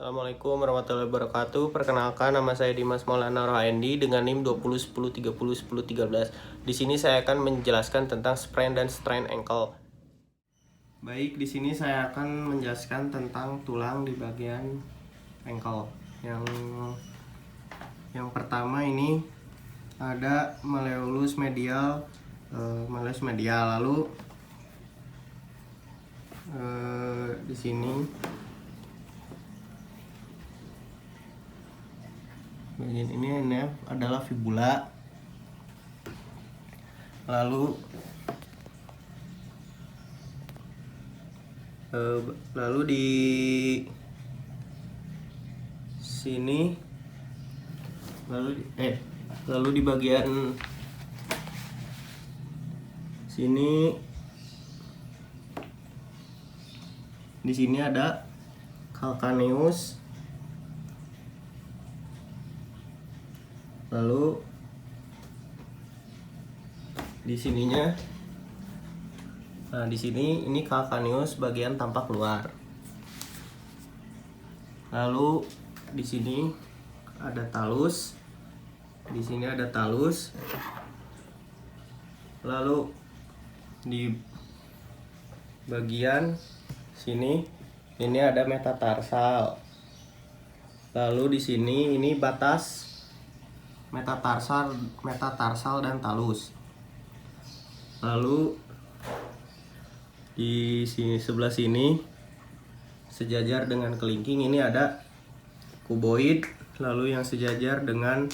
Assalamualaikum warahmatullahi wabarakatuh. Perkenalkan, nama saya Dimas Maulana Rohandi dengan NIM 2010301013. Di sini saya akan menjelaskan tentang sprain dan strain ankle. Baik, di sini saya akan menjelaskan tentang tulang di bagian ankle. Yang pertama ini ada malleolus medial, lalu di sini bagian ini adalah fibula, lalu di sini lalu di bagian sini di sini ada calcaneus, lalu di sininya, di sini ini calcaneus bagian tampak luar. Lalu di sini ada talus, di sini ada talus. Lalu di bagian sini ini ada metatarsal. Lalu di sini ini batas metatarsal dan talus. Lalu di sini sebelah sini sejajar dengan kelingking ini ada kuboid, lalu yang sejajar dengan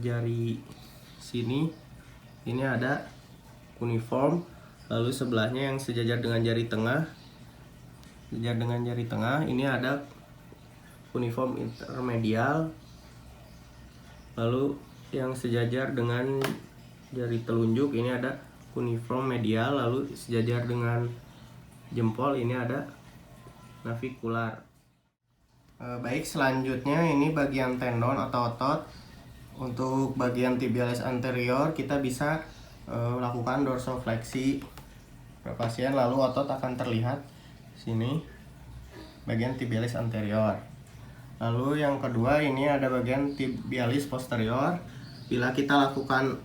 jari sini ini ada cuneiform, lalu sebelahnya yang sejajar dengan jari tengah ini ada cuneiform intermedial, lalu yang sejajar dengan jari telunjuk ini ada cuneiform medial, lalu sejajar dengan jempol ini ada navicular. Baik, selanjutnya ini bagian tendon atau otot. Untuk bagian tibialis anterior kita bisa melakukan dorsofleksi pada pasien, lalu otot akan terlihat sini bagian tibialis anterior. Lalu yang kedua ini ada bagian tibialis posterior. Bila kita lakukan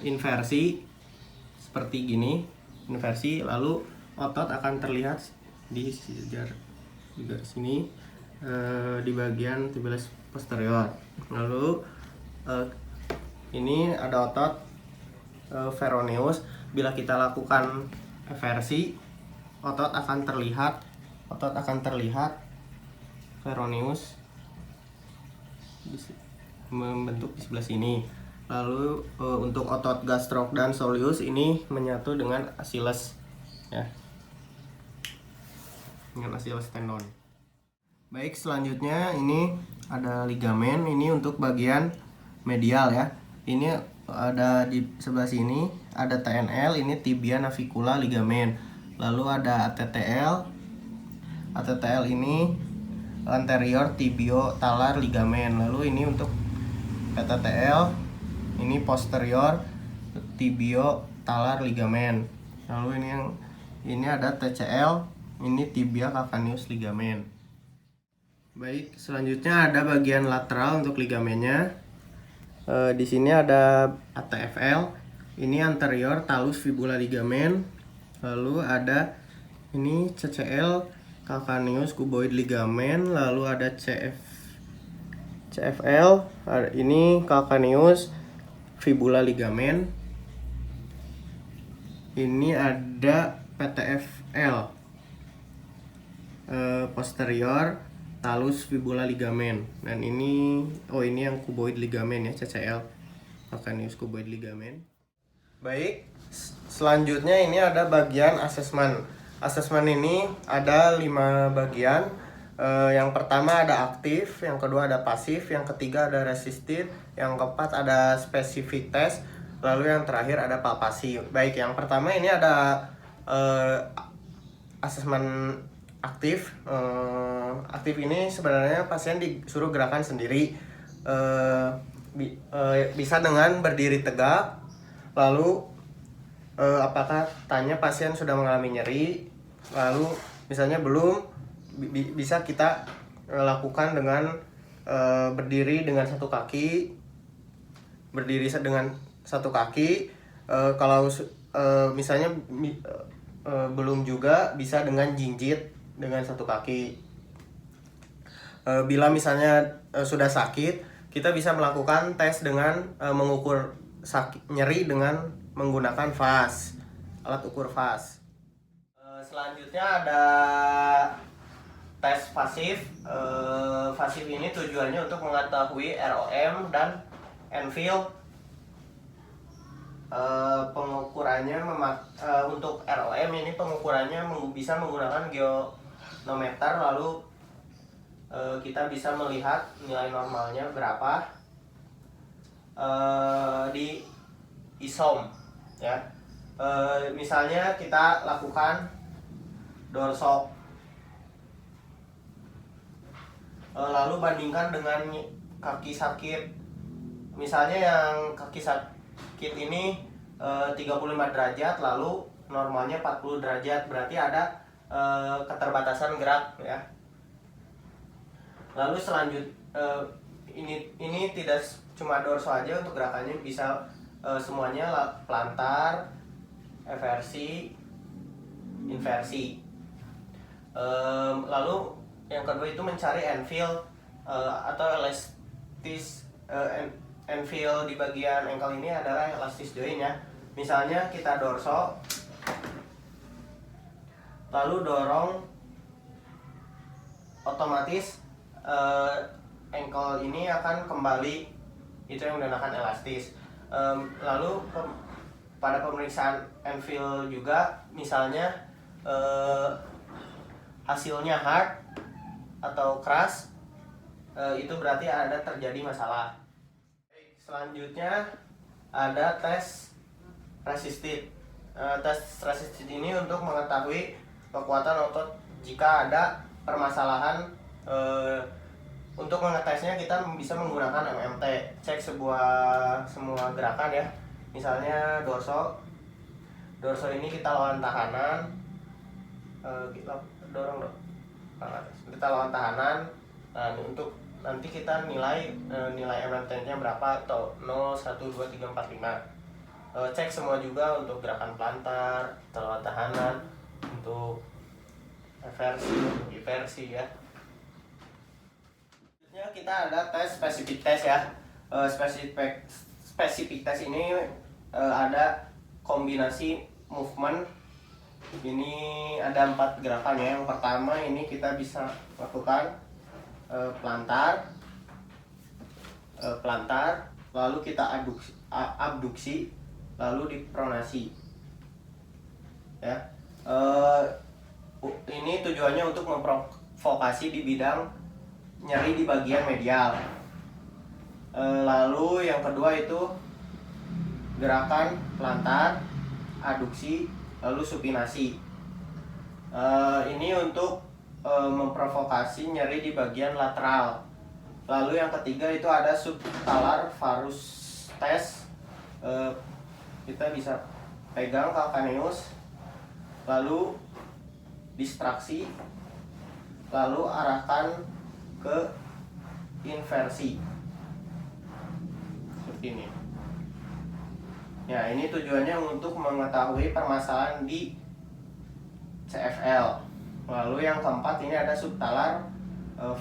inversi seperti gini, lalu otot akan terlihat di juga sini di bagian tibialis posterior. Lalu ini ada otot peroneus. Bila kita lakukan eversi, otot akan terlihat peroneus membentuk di sebelah sini. Lalu untuk otot gastroc dan soleus ini menyatu dengan Achilles, ya, dengan Achilles tendon. Baik, selanjutnya ini ada ligamen. Ini untuk bagian medial, ya. Ini ada di sebelah sini ada TNL, ini tibia navicula ligamen. Lalu ada ATTL ini anterior tibio-talar ligamen. Lalu ini untuk PTTL ini posterior tibio-talar ligamen. Lalu ini ada TCL, ini tibia calcaneus ligamen. Baik, selanjutnya ada bagian lateral untuk ligamennya. Di sini ada ATFL, ini anterior talus fibula ligamen. Lalu ada ini CCL calcaneus cuboid ligamen. Lalu ada CFL, ini calcaneus fibula ligamen. Ini ada PTFL, posterior talus fibula ligamen. Dan ini yang cuboid ligamen, ya, CCL calcaneus cuboid ligamen. Baik, selanjutnya ini ada bagian asesmen. Asesmen ini ada 5 bagian. Yang pertama ada aktif, yang kedua ada pasif, yang ketiga ada resisted, yang keempat ada specific test, lalu yang terakhir ada palpasi. Baik, yang pertama ini ada asesmen aktif. Aktif ini sebenarnya pasien disuruh gerakan sendiri, bisa dengan berdiri tegak. Lalu apakah tanya pasien sudah mengalami nyeri, lalu misalnya belum, bisa kita lakukan dengan berdiri dengan satu kaki, kalau misalnya belum juga bisa dengan jinjit dengan satu kaki. Bila misalnya sudah sakit, kita bisa melakukan tes dengan mengukur nyeri dengan menggunakan VAS, alat ukur VAS. Selanjutnya ada tes pasif. Pasif ini tujuannya untuk mengetahui ROM dan Enfield. Pengukurannya untuk ROM ini pengukurannya bisa menggunakan geonometer, lalu kita bisa melihat nilai normalnya berapa di ISOM ya. Misalnya kita lakukan dorsal, lalu bandingkan dengan kaki sakit. Misalnya yang kaki sakit ini 35 derajat, lalu normalnya 40 derajat, berarti ada keterbatasan gerak ya. Lalu ini tidak cuma dorsal aja, untuk gerakannya bisa semuanya, plantar, eversi, inversi. Lalu yang kedua itu mencari Enfield atau elastis. Enfield di bagian ankle ini adalah elastis joint ya. Misalnya kita dorsal, lalu dorong, otomatis ankle ini akan kembali, itu yang dinamakan elastis. Lalu pada pemeriksaan Enfield juga, misalnya hasilnya hard atau keras, itu berarti ada terjadi masalah. Selanjutnya ada tes resisted. Tes resisted ini untuk mengetahui kekuatan otot jika ada permasalahan. Untuk mengetesnya kita bisa menggunakan MMT, cek semua gerakan ya. Misalnya dorsal ini kita lawan tahanan, kita dorong kita lawan tahanan. Nah, untuk nanti kita nilai MMT-nya berapa, atau 0, 1, 2, 3, 4, 5. Cek semua juga untuk gerakan plantar, lawan tahanan, untuk eversi ya. Kita ada tes spesifik tes ya. Spesifik tes ini ada kombinasi movement. Ini ada 4 gerakan ya. Yang pertama ini kita bisa lakukan plantar, lalu kita abduksi, lalu dipronasi ya. Ini tujuannya untuk memprovokasi di bidang nyeri di bagian medial. Lalu yang kedua itu gerakan plantar, aduksi, lalu supinasi. Ini untuk memprovokasi nyeri di bagian lateral. Lalu yang ketiga itu ada subtalar varus test. Kita bisa pegang calcaneus, lalu distraksi, lalu arahkan ke inversi seperti ini. Ya, ini tujuannya untuk mengetahui permasalahan di CFL. Lalu yang keempat ini ada subtalar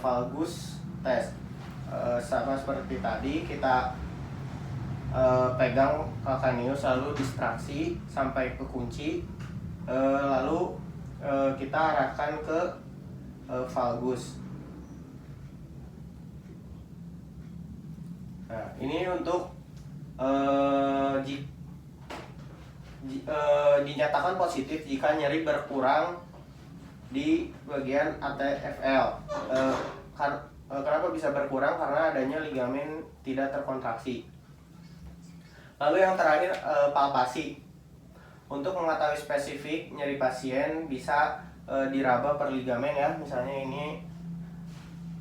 valgus test. Sama seperti tadi, kita pegang calcaneus, lalu distraksi sampai ke kunci, lalu kita arahkan ke valgus. Nah, ini untuk dinyatakan positif jika nyeri berkurang di bagian ATFL. Kenapa bisa berkurang? Karena adanya ligamen tidak terkontraksi. Lalu yang terakhir palpasi. Untuk mengetahui spesifik nyeri pasien bisa diraba per ligamen ya. Misalnya ini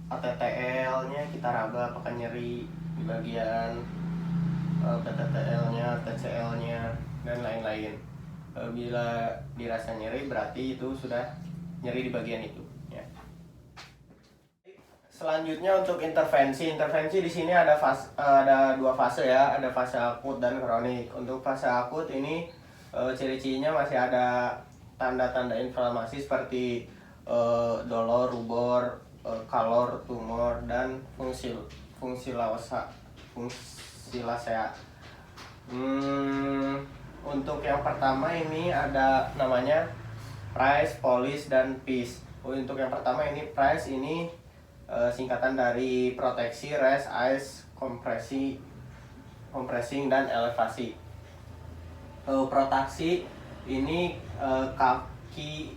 ATTL-nya kita raba apakah nyeri di bagian PTTL-nya, TCL-nya, dan lain-lain. Bila dirasa nyeri berarti itu sudah nyeri di bagian itu ya. Selanjutnya untuk intervensi di sini ada dua fase ya, ada fase akut dan kronik. Untuk fase akut ini ciri-cirinya masih ada tanda-tanda inflamasi seperti dolor, rubor, kalor, tumor, dan fungsilasea. Untuk yang pertama ini ada namanya Price, Polish, dan Peace. Untuk yang pertama ini Price ini singkatan dari proteksi, rest, ice, compressing, dan elevasi. Protraksi ini kaki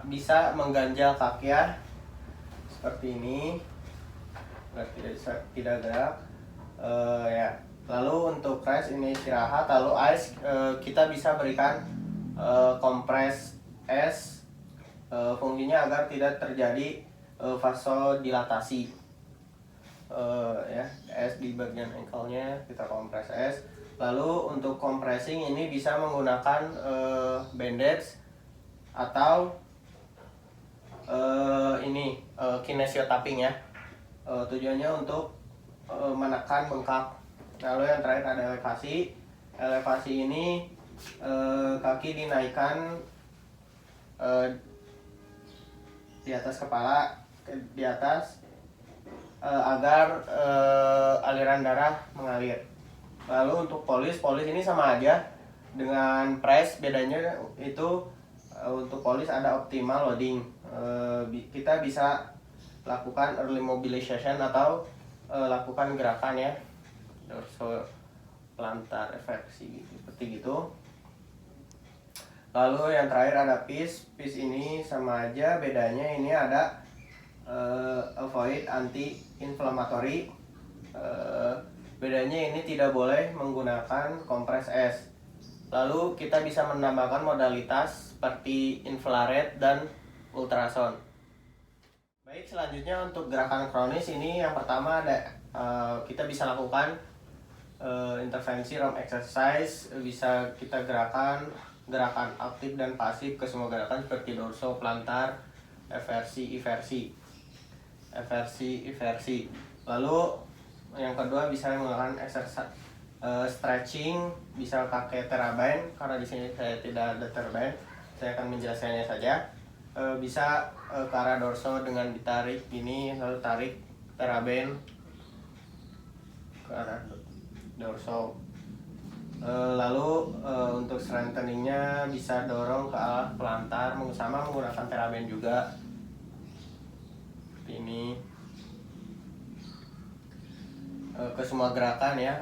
bisa mengganjal kaki ya, seperti ini, tidak gerak. Ya. Lalu untuk rest ini istirahat. Lalu ice kita bisa berikan kompres es, fungsinya agar tidak terjadi vasodilatasi. Ya, es di bagian ankle-nya kita kompres es. Lalu untuk compressing ini bisa menggunakan bandage atau kinesio tapping ya. Tujuannya untuk menekan bengkak. Lalu yang terakhir ada elevasi. Elevasi ini kaki dinaikkan di atas kepala, di atas agar aliran darah mengalir. Lalu untuk polish ini sama aja dengan press, bedanya itu untuk polish ada optimal loading. Kita bisa lakukan early mobilization atau lakukan gerakan ya, dorso plantar eversi seperti gitu. Lalu yang terakhir ada peace ini sama aja, bedanya ini ada avoid anti-inflammatory. Bedanya ini tidak boleh menggunakan kompres es. Lalu kita bisa menambahkan modalitas seperti infrared dan ultrasound. Baik, selanjutnya untuk gerakan kronis ini yang pertama ada kita bisa lakukan intervensi room exercise. Bisa kita gerakan aktif dan pasif ke semua gerakan seperti dorso, plantar, eversi, eversi. Lalu yang kedua bisa menggunakan exercise stretching, bisa pakai TheraBand. Karena di sini saya tidak ada TheraBand, saya akan menjelaskannya saja. Bisa ke arah dorso dengan ditarik ini, lalu tarik TheraBand ke arah dorso. Lalu untuk strengtheningnya bisa dorong ke arah plantar sama menggunakan TheraBand juga, seperti ini. Ke semua gerakan ya,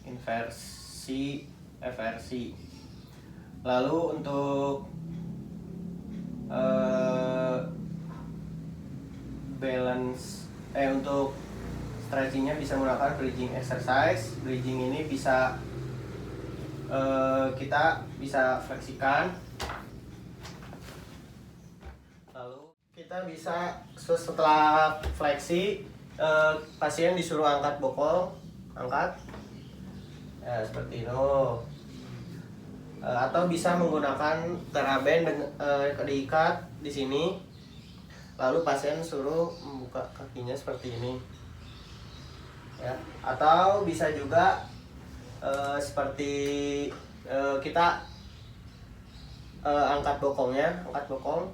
inversi, eversi. Lalu untuk balance untuk stretchingnya bisa menggunakan bridging exercise. Bridging ini bisa kita bisa fleksikan. Lalu kita bisa setelah fleksi pasien disuruh angkat bokol, ya, seperti itu. Atau bisa menggunakan TheraBand diikat di sini, lalu pasien suruh membuka kakinya seperti ini ya. Atau bisa juga seperti kita angkat bokol,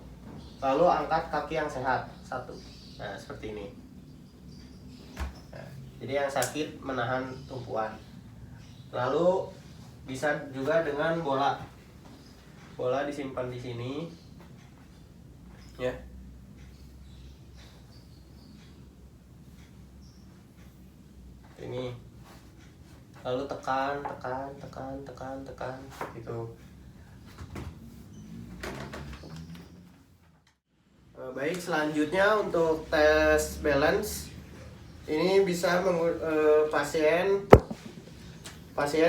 lalu angkat kaki yang sehat satu. Nah, seperti ini. Nah, jadi yang sakit menahan tumpuan. Lalu bisa juga dengan bola disimpan di sini ya. Ini lalu tekan gitu. Baik, selanjutnya untuk tes balance ini bisa pasien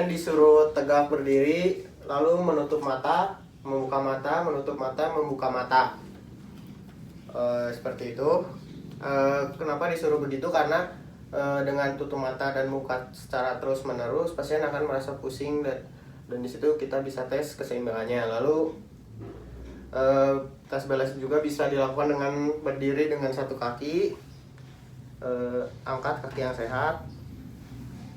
disuruh tegak berdiri, lalu menutup mata, membuka mata, menutup mata, membuka mata, seperti itu. Kenapa disuruh begitu? Karena dengan tutup mata dan buka secara terus menerus pasien akan merasa pusing, dan di situ kita bisa tes keseimbangannya. Lalu tes balance juga bisa dilakukan dengan berdiri dengan satu kaki, angkat kaki yang sehat.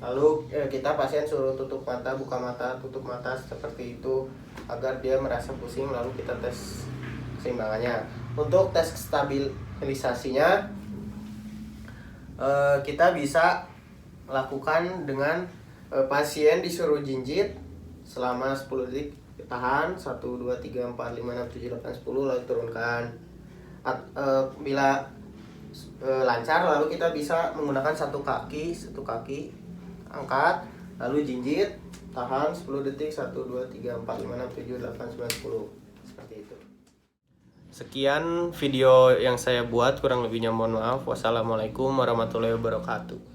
Lalu kita pasien suruh tutup mata, buka mata, tutup mata seperti itu agar dia merasa pusing. Lalu kita tes keseimbangannya. Untuk tes stabilisasinya kita bisa lakukan dengan pasien disuruh jinjit selama 10 detik, tahan 1 2 3 4 5 6 7 8 10, lalu turunkan. Bila lancar, lalu kita bisa menggunakan satu kaki angkat, lalu jinjit, tahan 10 detik 1 2 3 4 5 6 7 8 9 10, seperti itu. Sekian video yang saya buat, kurang lebihnya mohon maaf. Wassalamualaikum warahmatullahi wabarakatuh.